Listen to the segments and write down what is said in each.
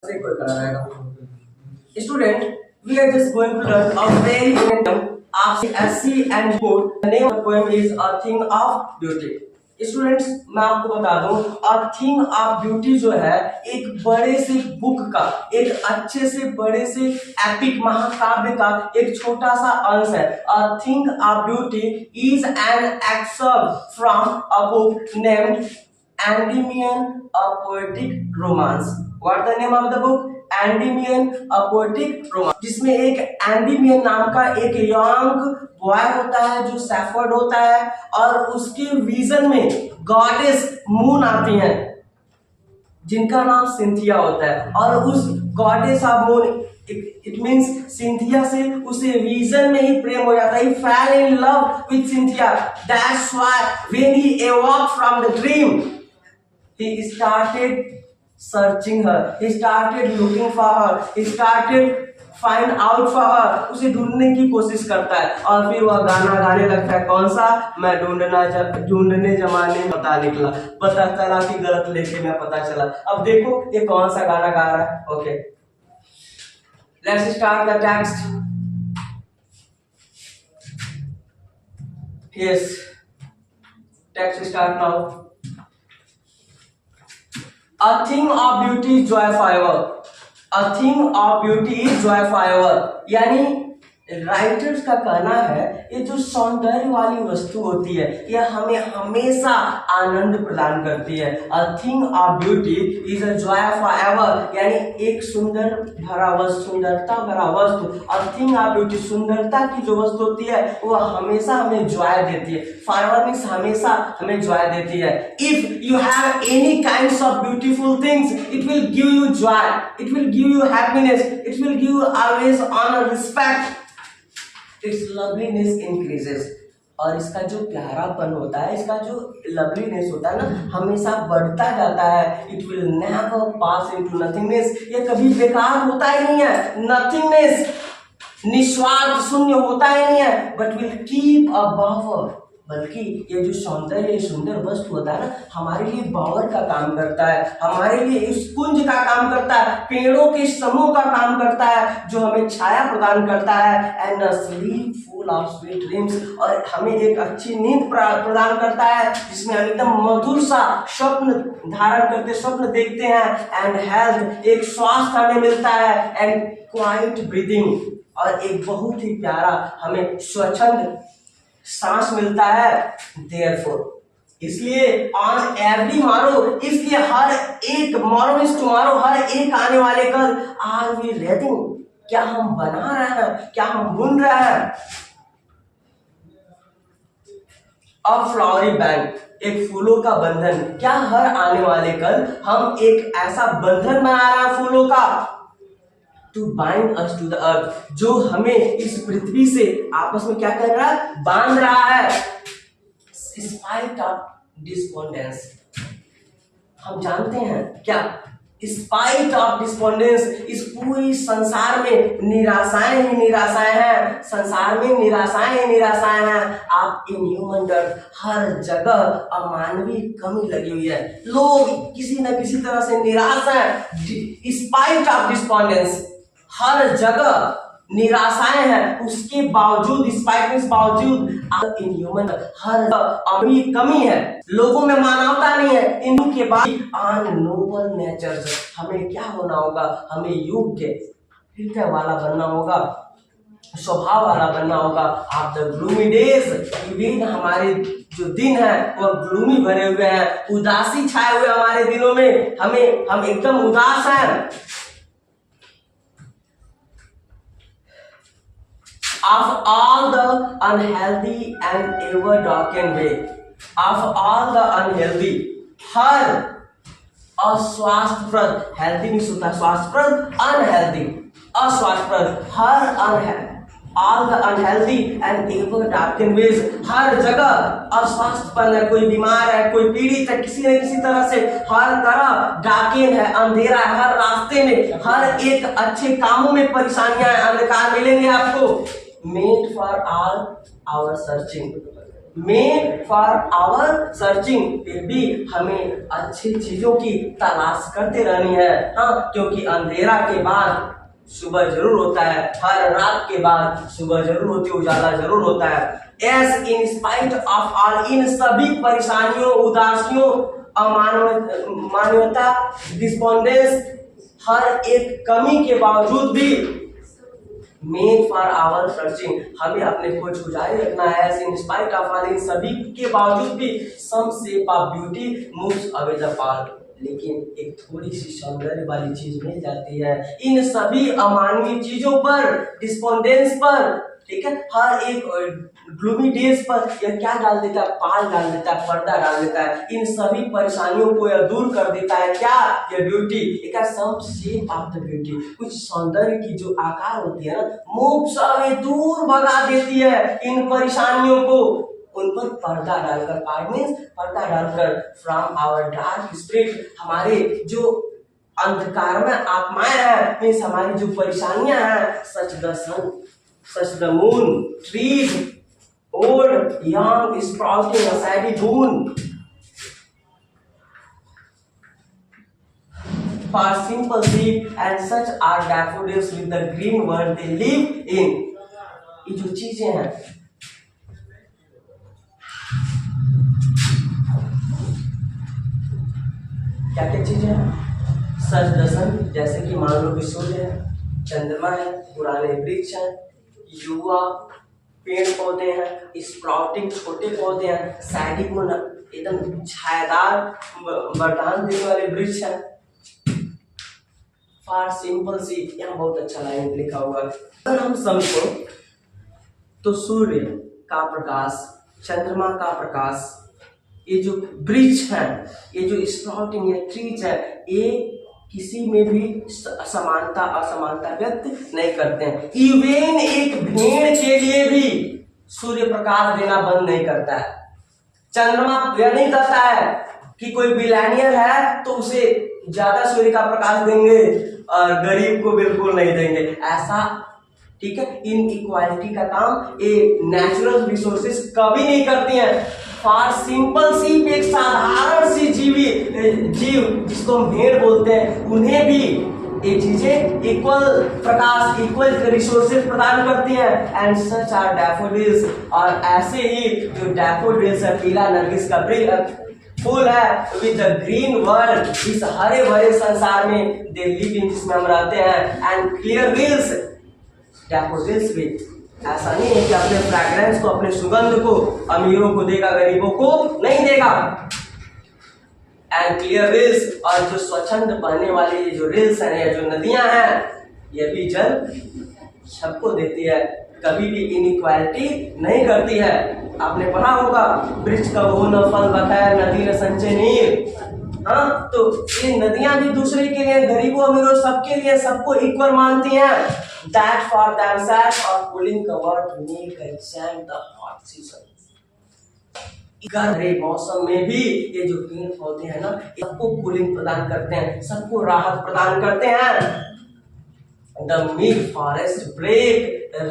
से कोई करा रहेगा। Student, we are just going to learn a very important term of SC and code. The name of the poem is A Thing of Beauty. Students, मैं आपको बता दूं, a thing of beauty जो है एक बड़े से बुक का, एक अच्छे से बड़े से एपिक महाकाव्य का एक छोटा सा अंश है। A thing of beauty is an excerpt from a book named Endymion a poetic romance. What the name of the book? Endymion a poetic romance, जिसमें एक एंडीमियन नाम का एक यंग बॉय होता है जो सैफर्ड होता है और उसके विजन में गॉडेस मून आती हैं जिनका नाम सिंथिया होता है, और उस goddess of moon it means Cynthia से उसे विजन में ही प्रेम हो जाता है। He fell in love with Cynthia. That's why when he awoke from the dream, he started searching her. He started looking for her. He started find out for her. उसे ढूंढने की कोशिश करता है और फिर वह गाना गाने लगता है। कौन सा? मैं ढूंढने जमाने में पता निकला, पता चला कि गलत लेके मैं पता चला। अब देखो ये कौन सा गाना गा रहा है। Okay, let's start the text. Yes, text start now. A thing of beauty is joy forever. A thing of beauty is joy forever. यानी राइटर्स का कहना है ये जो सौंदर्य वाली वस्तु होती है यह हमें हमेशा आनंद प्रदान करती है। A thing of beauty is a joy forever, यानी एक सुंदर भरा वस्तु, सुंदरता भरा वस्तु। A thing of beauty, सुंदरता की जो वस्तु होती है वह हमेशा हमें जॉय देती है। Forever means हमेशा हमें जॉय देती है। If you have any kinds of beautiful things, it will give you joy, it will give you happiness, it will give you always honor, respect. Its loveliness increases. और इसका जो प्यारापन होता है, इसका जो लवलीनेस होता है ना, हमेशा बढ़ता जाता है। It will never pass into nothingness, ये कभी बेकार होता ही नहीं है। नथिंगनेस, निस्वार्थ शून्य होता ही नहीं है, बट विल कीप अबव, बल्कि ये जो सौंदर्य सुंदर वस्तु होता है ना, हमारे लिए बावर का काम करता है, हमारे लिए इस पुंज का काम करता है, पेड़ों के समूह का काम करता है जो हमें छाया प्रदान करता है। And sleep full of sweet dreams, और हमें एक अच्छी नींद प्रदान करता है जिसमें हम एकदम मधुर सा स्वप्न धारण करते, स्वप्न देखते हैं। एंड हेल्थ, एक स्वास्थ्य हमें मिलता है। एंड क्वाइट ब्रीदिंग, और एक बहुत ही प्यारा हमें स्वच्छंद सांस मिलता है। Therefore, इसलिए ऑन एवरी मॉरो, इसलिए हर एक मॉरो इज टुमारो, हर एक आने वाले कल, आर वी रेडी, क्या हम बना रहे हैं, क्या हम बुन रहे हैं। अ फ्लावरी बैंड, एक फूलों का बंधन, क्या हर आने वाले कल हम एक ऐसा बंधन बना रहे हैं फूलों का। To bind us to the earth, जो हमें इस पृथ्वी से आपस में क्या कर रहा है? बांध रहा है। स्पाइट ऑफ डिस्पोंडेंस, हम जानते हैं क्या? स्पाइट ऑफ डिस्पोंडेंस, इस पूरी संसार में निराशाएं ही निराशाएं हैं, संसार में निराशाएं ही निराशाएं हैं। आप इन ह्यूमन डर्थ, हर जगह अमानवीय कमी लगी हुई है, लोग किसी न किसी तरह से निराश हैं। स्पाइट ऑफ डिस्पोंडेंस, हर जगह निराशाएं हैं, उसके बावजूद, स्पाइट बावजूद इन ह्यूमन हर अभी कमी है, लोगों में मानवता नहीं है। इनके बाद ऑन नोबल नेचर्स, हमें क्या होना होगा? हमें योग्य हृदय वाला बनना होगा, स्वभाव वाला बनना होगा। आप द ग्लूमी डेज, विभिन्न हमारे जो दिन है वो ग्लूमी भरे हुए हैं, उदासी छाए हुए हमारे दिनों में, हम एकदम उदास हैं। Of all the unhealthy and ever darkened way, of all the unhealthy, her अस्वास्थ्यप्रद, healthy नहीं होता स्वास्थ्यप्रद, unhealthy अस्वास्थ्यप्रद, her all the unhealthy and ever darkened ways, हर जगह अस्वास्थ्यपन है, कोई बीमार है, कोई पीड़ित है, किसी न किसी तरह से, हर तरह डार्केन है, अंधेरा है, हर रास्ते में, हर एक अच्छे कामों में परेशानियां, अंधकार मिलेंगे आपको। Made for all our searching, made for our searching, फिर भी हमें अच्छी चीजों की तलाश करते रहनी है। हाँ, क्योंकि अंधेरा के बाद सुबह जरूर होता है, हर रात के बाद सुबह जरूर होती है, उजाला जरूर होता है। As in spite of all, इन सभी परेशानियों, उदासियों, अमानवता, डिस्पोंडेंस, हर एक कमी के बावजूद भी मेड फॉर आवर सर्चिंग, हमें अपने खोज को जारी रखना है। इन स्पाइट ऑफ ऑल, इन सभी के बावजूद भी some shape of beauty moves away the pall, लेकिन एक थोड़ी सी सौंदर्य वाली चीज मिल जाती है इन सभी अमानवीय चीजों पर, डिस्पोंडेंस पर, ठीक है, हर एक ग्लूमी डेज पर यह क्या डाल देता है, पाल डाल देता है, पर्दा डाल देता है, इन सभी परेशानियों को यह दूर कर देता है। क्या? यह ब्यूटी, एक some shape of the beauty, कुछ सौंदर्य की जो आकार होती है ना, मूव्स अवे, दूर भगा देती है इन परेशानियों को, उन पर पर्दा डालकर, पर्दा डालकर, फ्रॉम आवर डार्क स्पिरिट, हमारे जो अंधकार में आत्माएं हैं, मीन्स हमारी जो परेशानियां हैं, such the sun, such the moon, trees, old, young, sprouting, a shady boon. For simple sheep, and such are daffodils with the green world they live in. ये जो चीजें हैं, क्या क्या चीजें हैं? सच द सन, जैसे कि मान लो कि सूर्य है, चंद्रमा है, पुराने वृक्ष हैं, युवा, पेड़ पौधे हैं, स्प्राउटिंग, छोटे पौधे हैं, सैडी गुण, एकदम छायादार वरदान देने वाले वृक्ष हैं। फॉर सिंपल सी, यहाँ बहुत अच्छा लाइन लिखा हुआ है। अगर हम समझो तो सूर्य का प्रकाश, चंद्रमा का प्रकाश, ये जो वृक्ष है, ये जो स्प्राउटिंग या ट्रीज है, ये किसी में भी समानता असमानता व्यक्त नहीं करते हैं। इवन एक भेड़ के लिए भी सूर्य प्रकाश देना बंद नहीं करता है। चंद्रमा यह नहीं कहता है कि कोई बिलियनियर है तो उसे ज्यादा सूर्य का प्रकाश देंगे और गरीब को बिल्कुल नहीं देंगे, ऐसा, ठीक है, इन इक्वालिटी का काम ये नेचुरल रिसोर्सेस कभी नहीं करती हैं। फॉर सिंपल सी, एक साधारण सी जीव जिसको हम भेड़ बोलते हैं, उन्हें भी ये चीजें इक्वल प्रकाश, इक्वल रिसोर्सेज प्रदान करती हैं। एंड सच आर डैफोडिल्स, और ऐसे ही जो डैफोडिल्स है, पीला नरगिस का फूल है, विद द ग्रीन वर्ल्ड, इस हरे भरे संसार में दे लिव इन, जिसमें हम रहते हैं। एंड क्लियर विल्स, डैफोडिल्स भी ऐसा नहीं है कि अपने फ्रैग्रेंस को, अपने सुगंध को अमीरों को देगा, गरीबों को नहीं देगा। एंड क्लियर रिल्स, और जो स्वच्छंद बहने वाली ये जो रिल्स हैं, या जो नदियां हैं, ये भी जल सबको देती है, कभी भी इनइक्वालिटी नहीं करती है। आपने पढ़ा होगा, वृक्ष का वो न फल बखैर, नदी न संचय नीर। हाँ, तो ये नदियां भी दूसरे के लिए, गरीबों अमीरों सबके लिए, सबको इक्वल मानती हैं। That for themselves are pulling cover to make and stand the hot season. गर्म मौसम में भी ये जो पेड़ पौधे हैं ना, सबको कूलिंग प्रदान करते हैं, सबको राहत प्रदान करते हैं। The mid forest break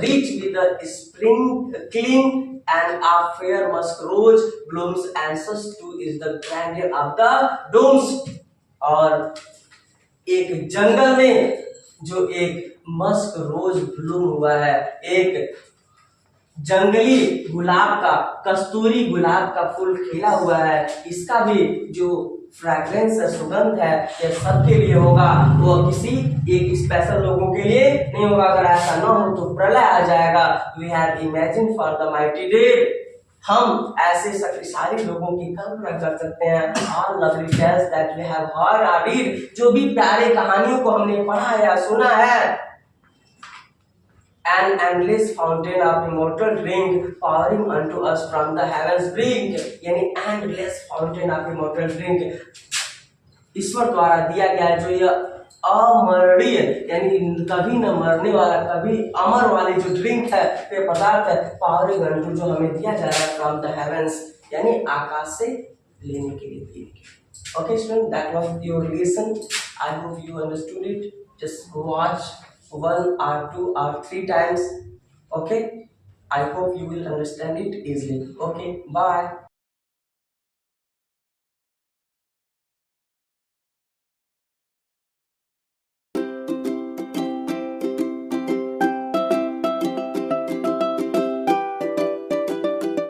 rich with the sprinkling and a fair musk rose blooms, and such too is the grandeur of the domes. और एक जंगल में जो एक मस्क रोज ब्लूम हुआ है, एक जंगली गुलाब का, कस्तूरी गुलाब का फूल खिला हुआ है, इसका भी जो फ्रैग्रेंस है, सुगंध है, ये सबके लिए होगा, वो किसी एक स्पेशल लोगों के लिए नहीं होगा। अगर ऐसा ना हो तो प्रलय आ जाएगा। We have imagine for the mighty dead, हम ऐसे शक्तिशाली लोगों की कल्पना कर सकते हैं। All lovely tales that we have heard or read, जो भी प्यारे कहानियों को हमने पढ़ा है या सुना है। An endless fountain of immortal drink pouring unto us from the heavens brink, यानी endless fountain of immortal drink, ईश्वर द्वारा दिया गया जो यह अमरणीय, यानी कभी न मरने वाला, कभी अमर वाली जो ड्रिंक है, पेय पदार्थ है, पावरिंग अंटू, जो हमें दिया जा रहा है फ्रॉम द हेवंस, यानी आकाश से लेने के लिए। Okay student, that was your lesson. I hope you understood it. Just watch 1 or 2 or 3 times. Okay, I hope you will understand it easily. Okay, bye.